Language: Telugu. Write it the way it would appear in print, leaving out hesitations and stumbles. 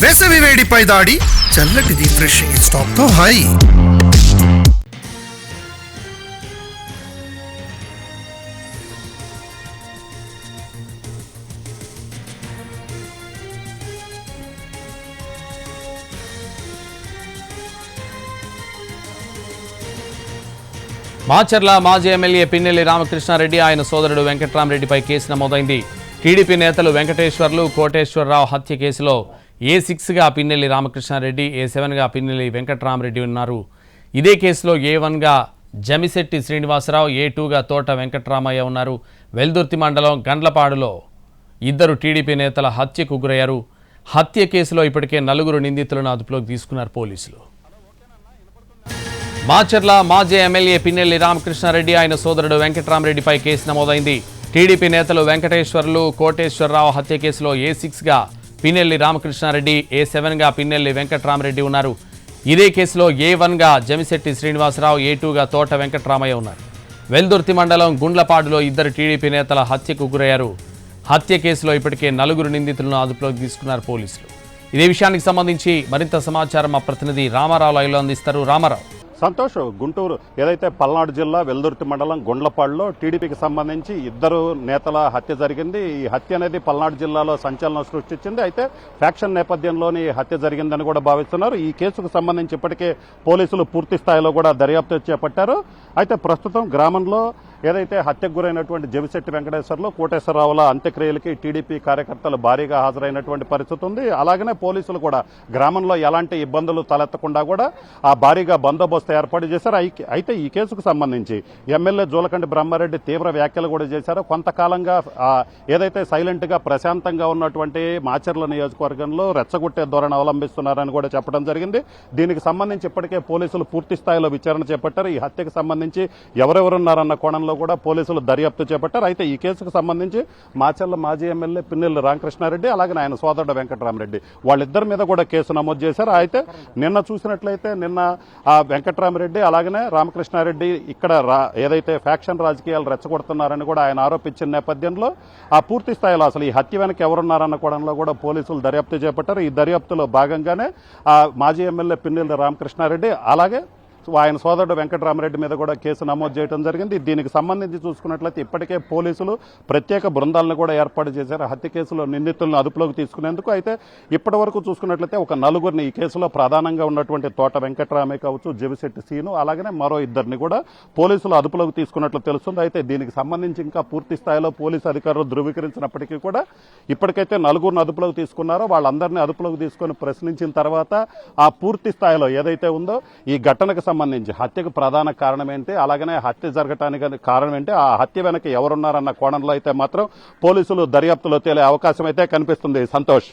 వేసవి వేడిపై దాడి చల్లటి రిఫ్రెషింగ్ స్టాక్ తో హై. మాచర్ల మాజీ ఎమ్మెల్యే పిన్నెల్లి రామకృష్ణారెడ్డి ఆయన సోదరుడు వెంకట్రామరెడ్డిపై కేసు నమోదైంది. టీడీపీ నేతలు వెంకటేశ్వర్లు కోటేశ్వరరావు హత్య కేసులో A6గా పిన్నెల్లి రామకృష్ణారెడ్డి, A7గా పిన్నెల్లి వెంకట్రామరెడ్డి ఉన్నారు. ఇదే కేసులో A1గా జమిశెట్టి శ్రీనివాసరావు, A2గా తోట వెంకట్రామయ్య ఉన్నారు. వెల్దుర్తి మండలం గండ్లపాడులో ఇద్దరు టీడీపీ నేతల హత్యకు గురయ్యారు. హత్య కేసులో ఇప్పటికే 4 నిందితులను అదుపులోకి తీసుకున్నారు పోలీసులు. మాచర్ల మాజీ ఎమ్మెల్యే పిన్నెల్లి రామకృష్ణారెడ్డి ఆయన సోదరుడు వెంకట్రామరెడ్డిపై కేసు నమోదైంది. టీడీపీ నేతలు వెంకటేశ్వర్లు కోటేశ్వరరావు హత్య కేసులో A6గా పిన్నెల్లి రామకృష్ణారెడ్డి, A7గా పిన్నెల్లి వెంకట్రామరెడ్డి ఉన్నారు. ఇదే కేసులో A1గా జమిశెట్టి శ్రీనివాసరావు, A2గా తోట వెంకట్రామయ్య ఉన్నారు. వెల్దుర్తి మండలం గుండ్లపాడులో ఇద్దరు టీడీపీ నేతల హత్యకు గురయ్యారు. హత్య కేసులో ఇప్పటికే 4 నిందితులను అదుపులోకి తీసుకున్నారు పోలీసులు. ఇదే విషయానికి సంబంధించి మరింత సమాచారం మా ప్రతినిధి రామారావు లైవ్లో అందిస్తారు. రామారావు. సంతోష్, గుంటూరు ఏదైతే పల్నాడు జిల్లా వెల్దుర్తి మండలం గుండ్లపాడులో టీడీపీకి సంబంధించి ఇద్దరు నేతల హత్య జరిగింది. ఈ హత్య అనేది పల్నాడు జిల్లాలో సంచలనం సృష్టించింది. అయితే ఫ్యాక్షన్ నేపథ్యంలోని హత్య జరిగిందని కూడా భావిస్తున్నారు. ఈ కేసుకు సంబంధించి ఇప్పటికే పోలీసులు పూర్తి స్థాయిలో కూడా దర్యాప్తు చేపట్టారు. అయితే ప్రస్తుతం గ్రామంలో ఏదైతే హత్యకు గురైనటువంటి జమిశెట్టి వెంకటేశ్వర్లు, కోటేశ్వరరావుల అంత్యక్రియలకి టీడీపీ కార్యకర్తలు భారీగా హాజరైనటువంటి పరిస్థితి ఉంది. అలాగనే పోలీసులు కూడా గ్రామంలో ఎలాంటి ఇబ్బందులు తలెత్తకుండా కూడా ఆ భారీగా బందోబస్తు ఏర్పాటు చేశారు. అయితే ఈ కేసుకు సంబంధించి ఎమ్మెల్యే జూలకంటి బ్రహ్మారెడ్డి తీవ్ర వ్యాఖ్యలు కూడా చేశారు. కొంతకాలంగా ఏదైతే సైలెంట్ గా ప్రశాంతంగా ఉన్నటువంటి మాచర్ల నియోజకవర్గంలో రెచ్చగొట్టే ధోరణి అవలంబిస్తున్నారని కూడా చెప్పడం జరిగింది. దీనికి సంబంధించి ఇప్పటికే పోలీసులు పూర్తి స్థాయిలో విచారణ చేపట్టారు. ఈ హత్యకు సంబంధించి ఎవరెవరున్నారన్న కోణంలో కూడా పోలీసులు దర్యాప్తు చేపట్టారు. అయితే ఈ కేసుకు సంబంధించి మాచర్ల మాజీ ఎమ్మెల్యే పిన్నెల్లి రామకృష్ణారెడ్డి అలాగే ఆయన సోదరుడు వెంకట్రామరెడ్డి వాళ్ళిద్దరి మీద కూడా కేసు నమోదు చేశారు. అయితే నిన్న చూసినట్లయితే వెంకట్రామరెడ్డి అలాగనే రామకృష్ణారెడ్డి ఇక్కడ ఏదైతే ఫ్యాక్షన్ రాజకీయాలు రెచ్చగొడుతున్నారని కూడా ఆయన ఆరోపించిన నేపథ్యంలో ఆ పూర్తి స్థాయిలో అసలు ఈ హత్య వెనక ఎవరున్నారన్న కోణంలో కూడా పోలీసులు దర్యాప్తు చేపట్టారు. ఈ దర్యాప్తులో భాగంగానే మాజీ ఎమ్మెల్యే పిన్నెల్లి రామకృష్ణారెడ్డి అలాగే ఆయన సోదరుడు వెంకట్రామరెడ్డి మీద కూడా కేసు నమోదు చేయడం జరిగింది. దీనికి సంబంధించి చూసుకున్నట్లయితే ఇప్పటికే పోలీసులు ప్రత్యేక బృందాలను కూడా ఏర్పాటు చేశారు హత్య కేసులో నిందితులను అదుపులోకి తీసుకునేందుకు. అయితే ఇప్పటి వరకు చూసుకున్నట్లయితే ఒక 4 ఈ కేసులో ప్రధానంగా ఉన్నటువంటి తోట వెంకట్రామయ్య కావచ్చు, జమిశెట్టి సీను అలాగనే మరో 2 కూడా పోలీసులు అదుపులోకి తీసుకున్నట్లు తెలుస్తుంది. అయితే దీనికి సంబంధించి ఇంకా పూర్తి స్థాయిలో పోలీసు అధికారులు ధృవీకరించినప్పటికీ కూడా ఇప్పటికైతే 4 అదుపులోకి తీసుకున్నారో వాళ్ళందరినీ అదుపులోకి తీసుకుని ప్రశ్నించిన తర్వాత ఆ పూర్తి స్థాయిలో ఏదైతే ఉందో ఈ ఘటనకు సంబంధించి హత్యకు ప్రధాన కారణం ఏంటి, అలాగనే హత్య జరగటానికి కారణం ఏంటి, ఆ హత్య వెనక ఎవరున్నారన్న కోణంలో అయితే మాత్రం పోలీసులు దర్యాప్తులో తేలే అవకాశం అయితే కనిపిస్తుంది. సంతోష్.